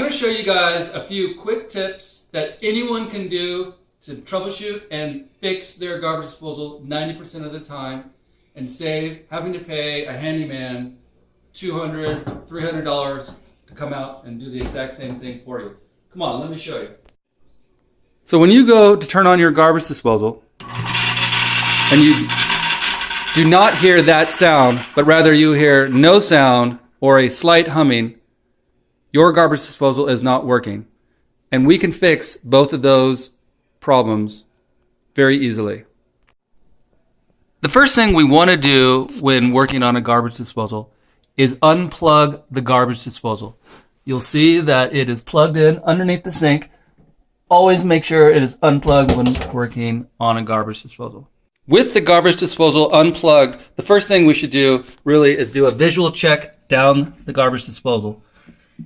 going to show you guys a few quick tips that anyone can do to troubleshoot and fix their garbage disposal 90% of the time and save having to pay a handyman $200, $300 to come out and do the exact same thing for you. Come on, let me show you. So when you go to turn on your garbage disposal and you do not hear that sound, but rather you hear no sound or a slight humming, your garbage disposal is not working. And we can fix both of those problems very easily. The first thing we want to do when working on a garbage disposal is unplug the garbage disposal. You'll see that it is plugged in underneath the sink. Always make sure it is unplugged when working on a garbage disposal. With the garbage disposal unplugged, the first thing we should do really is do a visual check down the garbage disposal.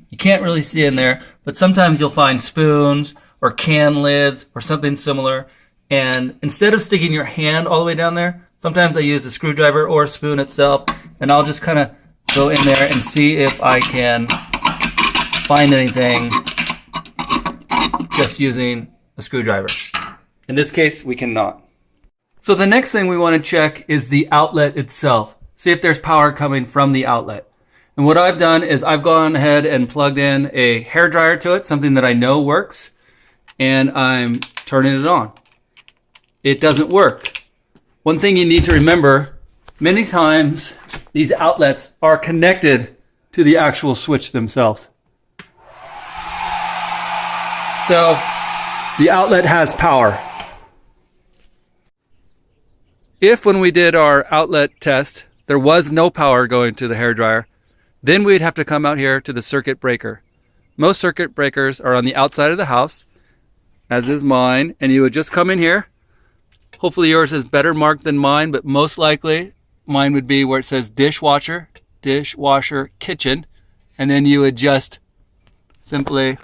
You can't really see in there, but sometimes you'll find spoons or can lids or something similar. And instead of sticking your hand all the way down there, sometimes I use a screwdriver or a spoon itself, and I'll just kind of go in there and see if I can find anything just using a screwdriver. In this case, we cannot. So the next thing we want to check is the outlet itself. See if there's power coming from the outlet. And what I've done is I've gone ahead and plugged in a hairdryer to it, something that I know works, and I'm turning it on. It doesn't work. One thing you need to remember, many times these outlets are connected to the actual switch themselves. So the outlet has power. If when we did our outlet test, there was no power going to the hairdryer, then we'd have to come out here to the circuit breaker. Most circuit breakers are on the outside of the house, as is mine, and you would just come in here. Hopefully yours is better marked than mine, but most likely mine would be where it says dishwasher, kitchen, and then you would just simply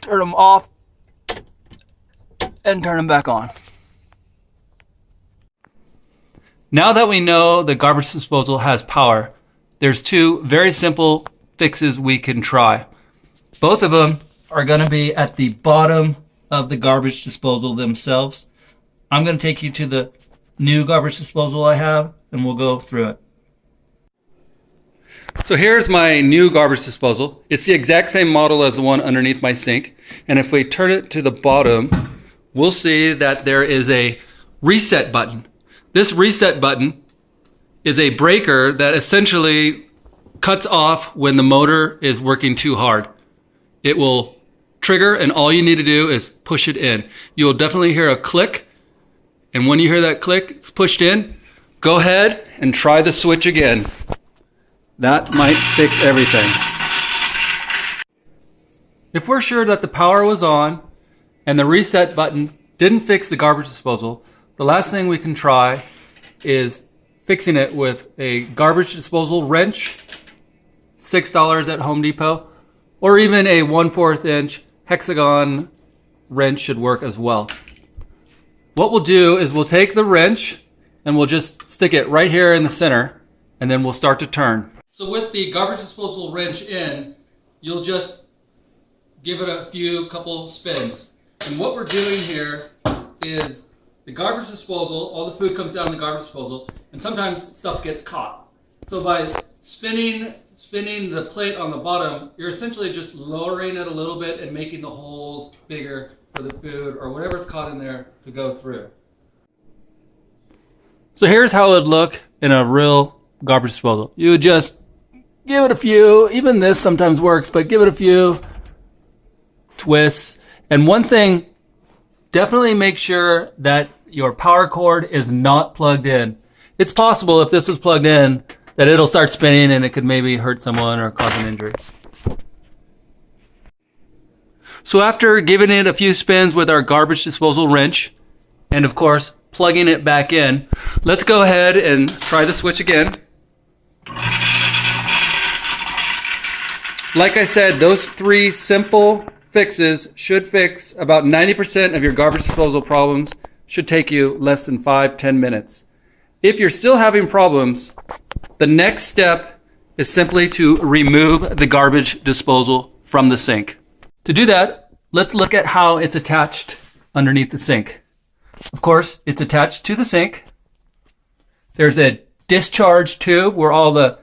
turn them off and turn them back on. Now that we know the garbage disposal has power, there's two very simple fixes we can try. Both of them are going to be at the bottom of the garbage disposal themselves. I'm going to take you to the new garbage disposal I have, and we'll go through it. So here's my new garbage disposal. It's the exact same model as the one underneath my sink. And if we turn it to the bottom, we'll see that there is a reset button. This reset button is a breaker that essentially cuts off when the motor is working too hard. It will trigger, and all you need to do is push it in. You will definitely hear a click, and when you hear that click, it's pushed in. Go ahead and try the switch again. That might fix everything. If we're sure that the power was on and the reset button didn't fix the garbage disposal, the last thing we can try is fixing it with a garbage disposal wrench, $6 at Home Depot, or even a 1/4 inch hexagon wrench should work as well. What we'll do is we'll take the wrench and we'll just stick it right here in the center, and then we'll start to turn. So with the garbage disposal wrench in, you'll just give it a couple spins. And what we're doing here is the garbage disposal, all the food comes down the garbage disposal, and sometimes stuff gets caught. So by spinning the plate on the bottom, you're essentially just lowering it a little bit and making the holes bigger for the food or whatever's caught in there to go through. So here's how it would look in a real garbage disposal. You would just give it a few, even this sometimes works, but give it a few twists. And one thing, definitely make sure that your power cord is not plugged in. It's possible if this was plugged in that it'll start spinning and it could maybe hurt someone or cause an injury. So after giving it a few spins with our garbage disposal wrench, and of course plugging it back in, let's go ahead and try the switch again. Like I said, those three simple fixes should fix about 90% of your garbage disposal problems. Should take you less than 5-10 minutes. If you're still having problems, the next step is simply to remove the garbage disposal from the sink. To do that, let's look at how it's attached underneath the sink. Of course, it's attached to the sink. There's a discharge tube where all the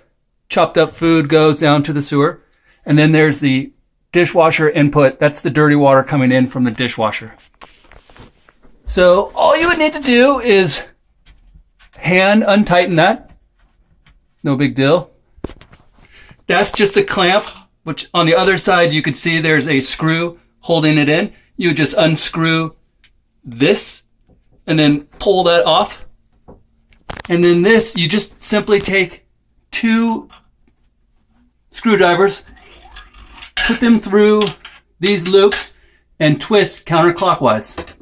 chopped up food goes down to the sewer. And then there's the dishwasher input. That's the dirty water coming in from the dishwasher. So all you would need to do is hand untighten that. No big deal. That's just a clamp, which on the other side you could see there's a screw holding it in. You just unscrew this and then pull that off. And then this, you just simply take 2 screwdrivers, put them through these loops, and twist counterclockwise.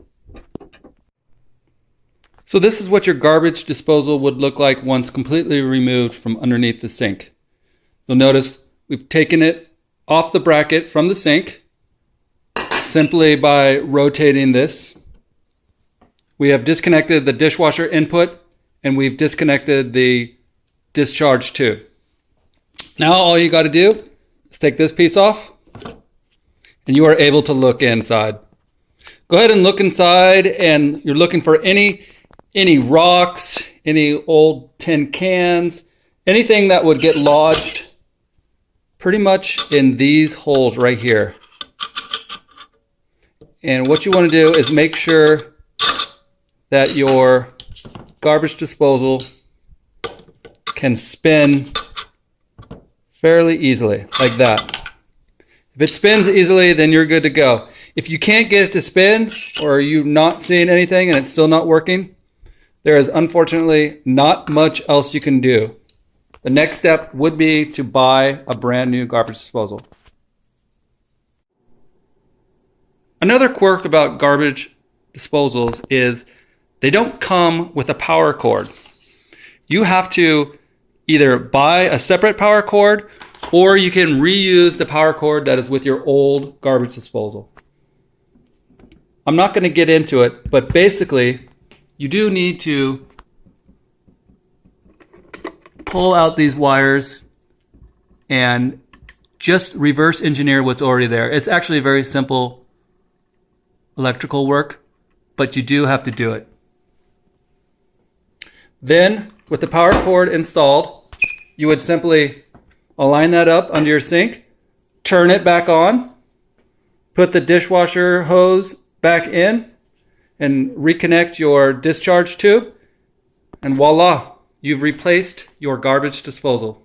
So this is what your garbage disposal would look like once completely removed from underneath the sink. You'll notice we've taken it off the bracket from the sink simply by rotating this. We have disconnected the dishwasher input and we've disconnected the discharge tube. Now all you got to do is take this piece off and you are able to look inside. Go ahead and look inside, and you're looking for any rocks, any old tin cans, anything that would get lodged pretty much in these holes right here. And what you want to do is make sure that your garbage disposal can spin fairly easily, like that. If it spins easily, then you're good to go. If you can't get it to spin, or you're not seeing anything and it's still not working, there is unfortunately not much else you can do. The next step would be to buy a brand new garbage disposal. Another quirk about garbage disposals is they don't come with a power cord. You have to either buy a separate power cord, or you can reuse the power cord that is with your old garbage disposal. I'm not going to get into it, but basically you do need to pull out these wires and just reverse engineer what's already there. It's actually very simple electrical work, but you do have to do it. Then, with the power cord installed, you would simply align that up under your sink, turn it back on, put the dishwasher hose back in, and reconnect your discharge tube, and voila, you've replaced your garbage disposal.